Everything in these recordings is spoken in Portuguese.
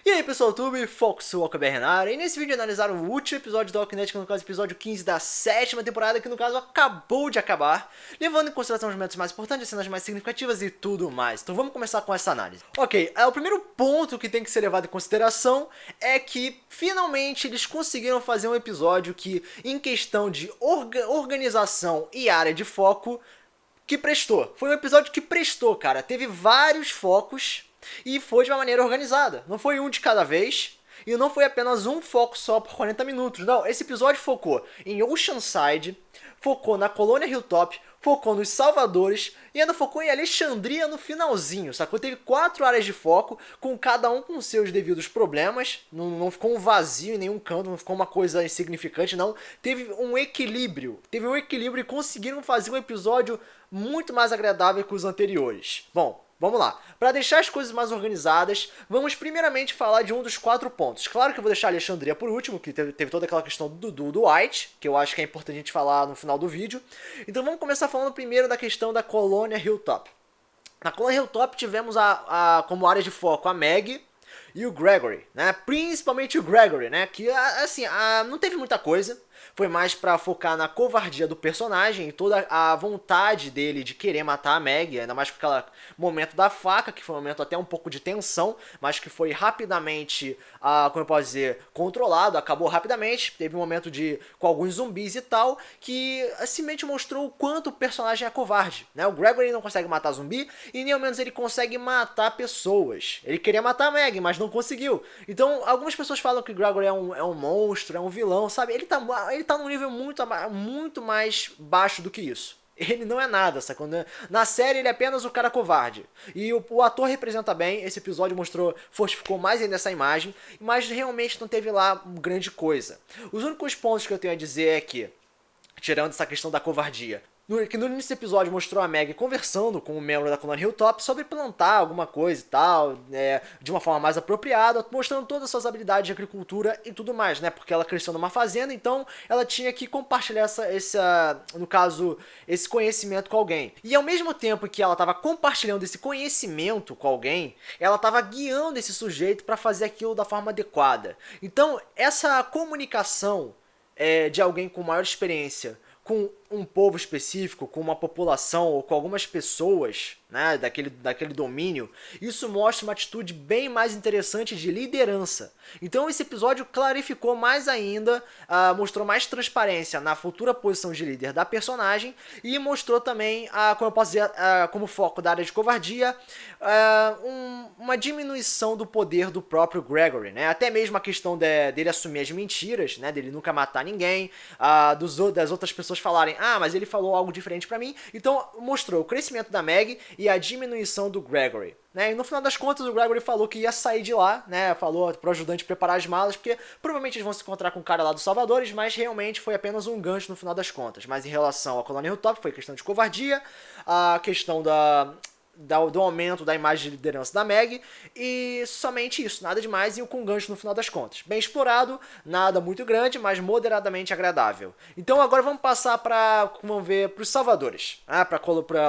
E aí pessoal, YouTube, Fox Walker na área, e nesse vídeo analisar o último episódio do Walking Dead, que no caso é o episódio 15 da sétima temporada, que no caso acabou de acabar, levando em consideração os momentos mais importantes, as cenas mais significativas e tudo mais. Então vamos começar com essa análise. Ok, o primeiro ponto que tem que ser levado em consideração é que finalmente eles conseguiram fazer um episódio que, em questão de organização e área de foco, que prestou. Foi um episódio que prestou, cara. Teve vários focos e foi de uma maneira organizada. Não foi um de cada vez. E não foi apenas um foco só por 40 minutos. Não, esse episódio focou em Oceanside, focou na Colônia Hilltop, focou nos Salvadores e ainda focou em Alexandria no finalzinho, sacou? Teve 4 áreas de foco, com cada um com seus devidos problemas. Não ficou um vazio em nenhum canto, não ficou uma coisa insignificante, não. Teve um equilíbrio. E conseguiram fazer um episódio muito mais agradável que os anteriores. Bom, vamos lá. Para deixar as coisas mais organizadas, vamos primeiramente falar de um dos 4 pontos. Claro que eu vou deixar a Alexandria por último, que teve toda aquela questão do White, que eu acho que é importante a gente falar no final do vídeo. Então vamos começar falando primeiro da questão da Colônia Hilltop. Na Colônia Hilltop tivemos como área de foco a Maggie e o Gregory, né? Principalmente o Gregory, né? Que, assim, não teve muita coisa. Foi mais pra focar na covardia do personagem e toda a vontade dele de querer matar a Maggie, ainda mais com aquele momento da faca, que foi um momento até um pouco de tensão, mas que foi rapidamente, como eu posso dizer, controlado, acabou rapidamente. Teve um momento com alguns zumbis e tal, que simplesmente mostrou o quanto o personagem é covarde, né? O Gregory não consegue matar zumbi e nem ao menos ele consegue matar pessoas. Ele queria matar a Maggie, mas não conseguiu. Então, algumas pessoas falam que o Gregory é um monstro, é um vilão, sabe? Ele tá num nível muito mais baixo do que isso. Ele não é nada, sacou? Na série ele é apenas o cara covarde. E o ator representa bem, esse episódio fortificou mais ainda essa imagem, mas realmente não teve lá grande coisa. Os únicos pontos que eu tenho a dizer é que, tirando essa questão da covardia, que no início do episódio mostrou a Maggie conversando com um membro da Colônia Hilltop sobre plantar alguma coisa e tal, de uma forma mais apropriada, mostrando todas as suas habilidades de agricultura e tudo mais, né? Porque ela cresceu numa fazenda, então ela tinha que compartilhar no caso, esse conhecimento com alguém. E ao mesmo tempo que ela estava compartilhando esse conhecimento com alguém, ela estava guiando esse sujeito para fazer aquilo da forma adequada. Então, essa comunicação de alguém com maior experiência com um povo específico, com uma população ou com algumas pessoas, né, daquele domínio, isso mostra uma atitude bem mais interessante de liderança. Então esse episódio clarificou mais ainda, mostrou mais transparência na futura posição de líder da personagem e mostrou também, como eu posso dizer, como foco da área de covardia, uma diminuição do poder do próprio Gregory, né? Até mesmo a questão dele assumir as mentiras, né, dele nunca matar ninguém, das outras pessoas falarem, mas ele falou algo diferente pra mim. Então mostrou o crescimento da Maggie e a diminuição do Gregory, né? E no final das contas o Gregory falou que ia sair de lá, né? Falou pro ajudante preparar as malas, porque provavelmente eles vão se encontrar com o cara lá dos Salvadores, mas realmente foi apenas um gancho no final das contas. Mas em relação à Colônia Hilltop foi questão de covardia, a questão do aumento da imagem de liderança da Maggie, e somente isso, nada demais, e com gancho no final das contas. Bem explorado, nada muito grande, mas moderadamente agradável. Então agora vamos passar para os Salvadores,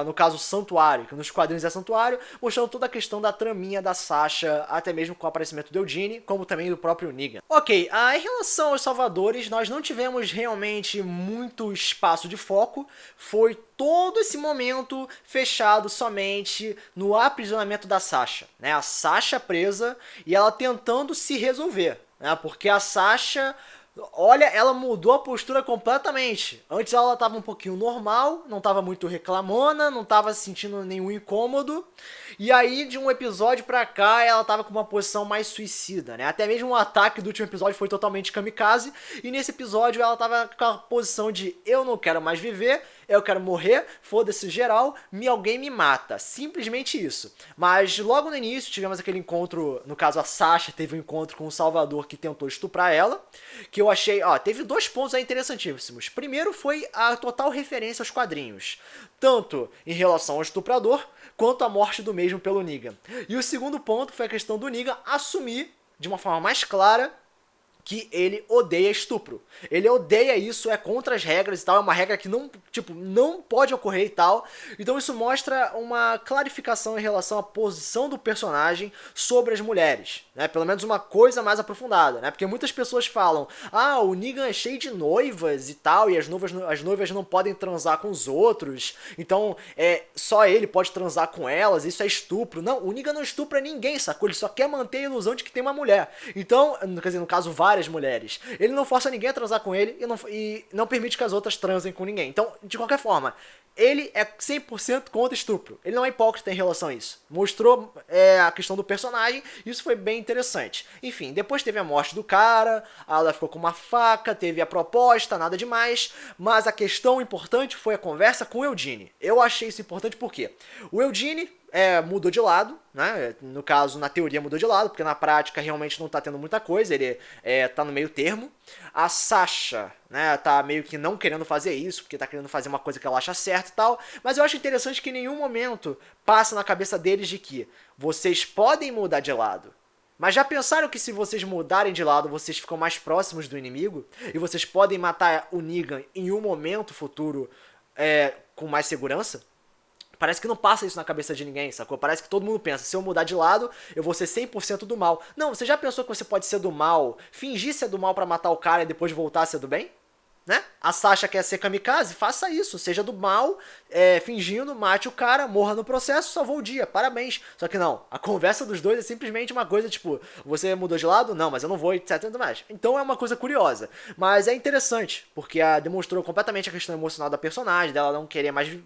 no caso Santuário, que nos quadrinhos é Santuário, mostrando toda a questão da traminha da Sasha, até mesmo com o aparecimento do Eugene, como também do próprio Negan. Ok, em relação aos Salvadores, nós não tivemos realmente muito espaço de foco, foi todo esse momento fechado somente no aprisionamento da Sasha, né? A Sasha presa e ela tentando se resolver, né? Porque a Sasha, olha, ela mudou a postura completamente. Antes ela estava um pouquinho normal, não estava muito reclamona, não estava sentindo nenhum incômodo. E aí, de um episódio pra cá, ela estava com uma posição mais suicida, né? Até mesmo o ataque do último episódio foi totalmente kamikaze. E nesse episódio ela estava com a posição de eu não quero mais viver, eu quero morrer, foda-se geral, alguém me mata. Simplesmente isso. Mas logo no início tivemos aquele encontro, no caso a Sasha teve um encontro com o Salvador que tentou estuprar ela, que eu achei, teve 2 pontos aí interessantíssimos. Primeiro foi a total referência aos quadrinhos, tanto em relação ao estuprador, quanto à morte do mesmo pelo Negan. E o segundo ponto foi a questão do Negan assumir, de uma forma mais clara, que ele odeia estupro. Ele odeia isso, é contra as regras e tal, é uma regra que não, tipo, não pode ocorrer e tal. Então isso mostra uma clarificação em relação à posição do personagem sobre as mulheres, né? Pelo menos uma coisa mais aprofundada, né? Porque muitas pessoas falam, ah, o Negan é cheio de noivas e tal, e as noivas não podem transar com os outros, então só ele pode transar com elas, isso é estupro. Não, o Negan não estupra ninguém, sacou? Ele só quer manter a ilusão de que tem uma mulher. Então, quer dizer, no caso, várias mulheres. Ele não força ninguém a transar com ele e não permite que as outras transem com ninguém. Então, de qualquer forma, ele é 100% contra estupro. Ele não é hipócrita em relação a isso. Mostrou a questão do personagem, e isso foi bem interessante. Enfim, depois teve a morte do cara, ela ficou com uma faca, teve a proposta, nada demais, mas a questão importante foi a conversa com o Eugene. Eu achei isso importante porque o Eugene mudou de lado, né? No caso, na teoria mudou de lado, porque na prática realmente não tá tendo muita coisa, ele tá no meio termo. A Sasha, né, tá meio que não querendo fazer isso, porque tá querendo fazer uma coisa que ela acha certa e tal, mas eu acho interessante que em nenhum momento passa na cabeça deles de que vocês podem mudar de lado. Mas já pensaram que se vocês mudarem de lado, vocês ficam mais próximos do inimigo? E vocês podem matar o Negan em um momento futuro com mais segurança? Parece que não passa isso na cabeça de ninguém, sacou? Parece que todo mundo pensa, se eu mudar de lado, eu vou ser 100% do mal. Não, você já pensou que você pode ser do mal, fingir ser do mal pra matar o cara e depois voltar a ser do bem? Né? A Sasha quer ser kamikaze, faça isso, seja do mal, fingindo, mate o cara, morra no processo, salvou o dia, parabéns. Só que não, a conversa dos dois é simplesmente uma coisa tipo, você mudou de lado? Não, mas eu não vou, etc e tudo mais. Então é uma coisa curiosa, mas é interessante, porque demonstrou completamente a questão emocional da personagem, dela não querer mais,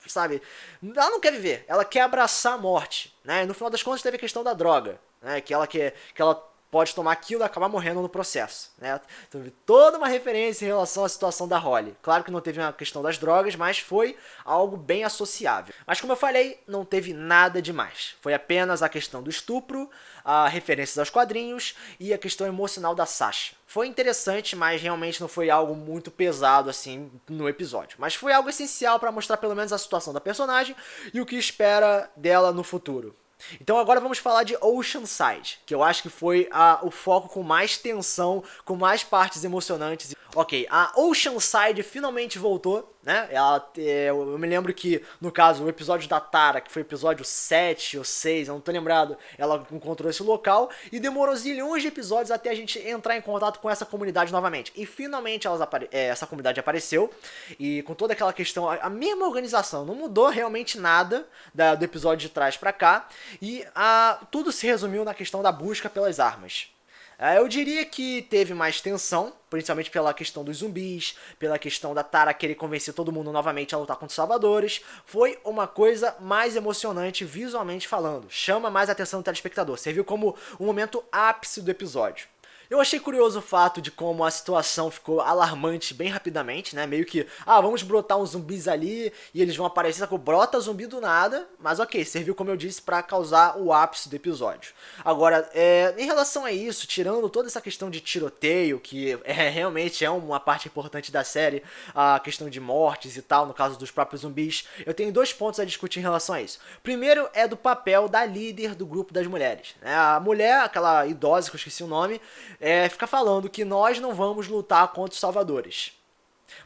sabe, ela não quer viver, ela quer abraçar a morte, né? No final das contas teve a questão da droga, né? Que ela pode tomar aquilo e acabar morrendo no processo, né? Então, toda uma referência em relação à situação da Holly. Claro que não teve uma questão das drogas, mas foi algo bem associável. Mas como eu falei, não teve nada demais. Foi apenas a questão do estupro, a referências aos quadrinhos e a questão emocional da Sasha. Foi interessante, mas realmente não foi algo muito pesado assim no episódio. Mas foi algo essencial para mostrar pelo menos a situação da personagem e o que espera dela no futuro. Então agora vamos falar de Oceanside, que eu acho que foi o foco com mais tensão, com mais partes emocionantes. Ok, a Oceanside finalmente voltou, né? Eu me lembro que, no caso, o episódio da Tara, que foi o episódio 7 ou 6, eu não tô lembrado, ela encontrou esse local e demorou zilhões de episódios até a gente entrar em contato com essa comunidade novamente. E finalmente essa comunidade apareceu, e com toda aquela questão, a mesma organização, não mudou realmente nada do episódio de trás pra cá, e tudo se resumiu na questão da busca pelas armas. Eu diria que teve mais tensão, principalmente pela questão dos zumbis, pela questão da Tara querer convencer todo mundo novamente a lutar contra os salvadores. Foi uma coisa mais emocionante visualmente falando, chama mais a atenção do telespectador, serviu como um momento ápice do episódio. Eu achei curioso o fato de como a situação ficou alarmante bem rapidamente, né? Meio que, vamos brotar uns zumbis ali e eles vão aparecer, sacou? Brota zumbi do nada, mas ok, serviu, como eu disse, pra causar o ápice do episódio. Agora, em relação a isso, tirando toda essa questão de tiroteio, que realmente é uma parte importante da série, a questão de mortes e tal, no caso dos próprios zumbis, eu tenho dois pontos a discutir em relação a isso. Primeiro é do papel da líder do grupo das mulheres, né? A mulher, aquela idosa que eu esqueci o nome, fica falando que nós não vamos lutar contra os salvadores.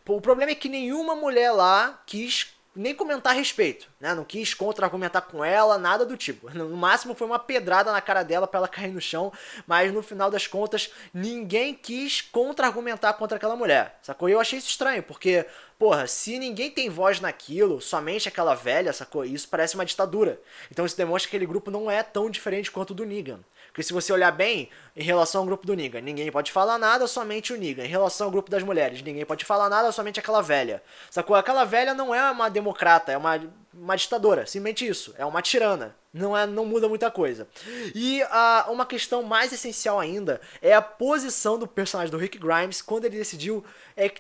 O problema é que nenhuma mulher lá quis nem comentar a respeito, né? Não quis contra-argumentar com ela, nada do tipo. No máximo foi uma pedrada na cara dela pra ela cair no chão, mas no final das contas ninguém quis contra-argumentar contra aquela mulher, sacou? E eu achei isso estranho, porque, porra, se ninguém tem voz naquilo, somente aquela velha, sacou? Isso parece uma ditadura. Então isso demonstra que aquele grupo não é tão diferente quanto o do Negan. Porque se você olhar bem, em relação ao grupo do Negan, ninguém pode falar nada, somente o Negan. Em relação ao grupo das mulheres, ninguém pode falar nada, somente aquela velha. Sacou? Aquela velha não é uma democrata, é uma ditadora, simplesmente isso. É uma tirana. Não muda muita coisa. E uma questão mais essencial ainda é a posição do personagem do Rick Grimes quando ele decidiu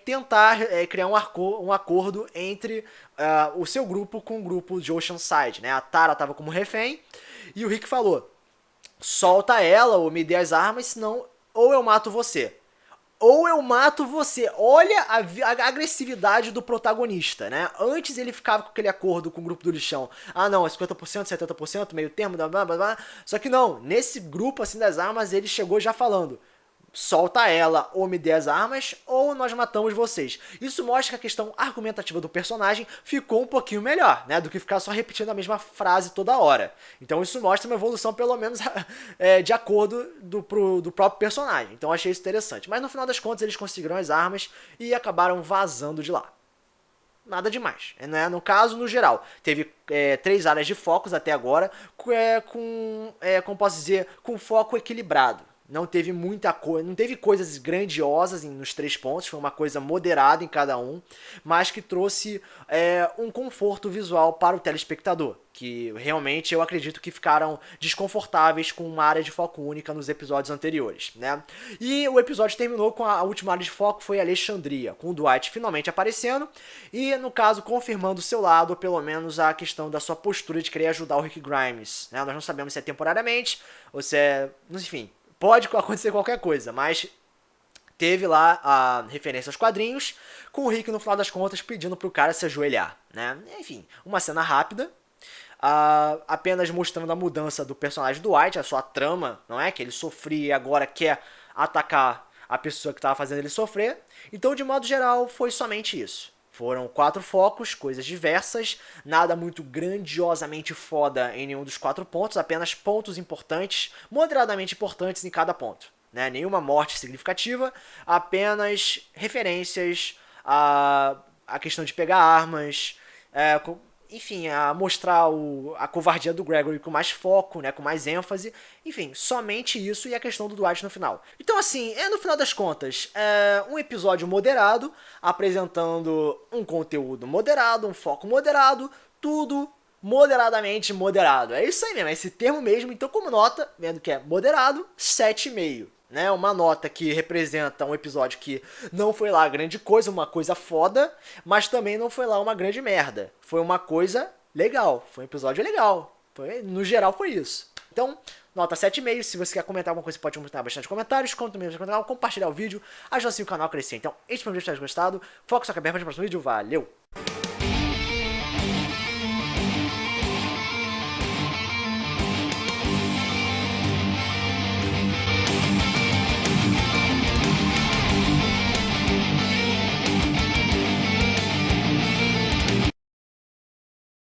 tentar criar um acordo entre o seu grupo com o grupo de Oceanside, né? A Tara estava como refém e o Rick falou: solta ela ou me dê as armas, senão ou eu mato você. Ou eu mato você. Olha a agressividade do protagonista, né? Antes ele ficava com aquele acordo com o grupo do lixão. Não, é 50%, 70%, meio termo, blá blá blá. Só que não, nesse grupo assim das armas ele chegou já falando: solta ela, ou me dê as armas, ou nós matamos vocês. Isso mostra que a questão argumentativa do personagem ficou um pouquinho melhor, né, do que ficar só repetindo a mesma frase toda hora. Então isso mostra uma evolução, pelo menos, de acordo do próprio personagem. Então eu achei isso interessante. Mas no final das contas eles conseguiram as armas e acabaram vazando de lá. Nada demais, né? No caso, no geral, teve 3 áreas de focos até agora, como posso dizer, com foco equilibrado. Não teve muita coisa, não teve coisas grandiosas nos 3 pontos, foi uma coisa moderada em cada um, mas que trouxe um conforto visual para o telespectador, que realmente eu acredito que ficaram desconfortáveis com uma área de foco única nos episódios anteriores, né? E o episódio terminou com a última área de foco, foi Alexandria, com o Dwight finalmente aparecendo e, no caso, confirmando o seu lado, ou pelo menos a questão da sua postura de querer ajudar o Rick Grimes, né? Nós não sabemos se é temporariamente ou se é, enfim, pode acontecer qualquer coisa, mas teve lá a referência aos quadrinhos, com o Rick no final das contas pedindo pro cara se ajoelhar, né? Enfim, uma cena rápida, apenas mostrando a mudança do personagem do Dwight, a sua trama, não é? Que ele sofria e agora quer atacar a pessoa que estava fazendo ele sofrer. Então, de modo geral, foi somente isso. Foram 4 focos, coisas diversas, nada muito grandiosamente foda em nenhum dos 4 pontos, apenas pontos importantes, moderadamente importantes em cada ponto, né? Nenhuma morte significativa, apenas referências a questão de pegar armas, enfim, a mostrar a covardia do Gregory com mais foco, né, com mais ênfase. Enfim, somente isso e a questão do Dwight no final. Então, assim, no final das contas, um episódio moderado, apresentando um conteúdo moderado, um foco moderado, tudo moderadamente moderado. É isso aí mesmo, é esse termo mesmo. Então, como nota, vendo que é moderado, 7,5. Né, uma nota que representa um episódio que não foi lá grande coisa, uma coisa foda, mas também não foi lá uma grande merda. Foi uma coisa legal, foi um episódio legal. No geral foi isso. Então, nota 7,5. Se você quer comentar alguma coisa, pode comentar bastante comentários, conta mesmo no canal, compartilhar o vídeo, ajuda assim o canal a crescer. Então, este foi o vídeo que vocês gostado. Foco só que aberto para o próximo vídeo. Valeu!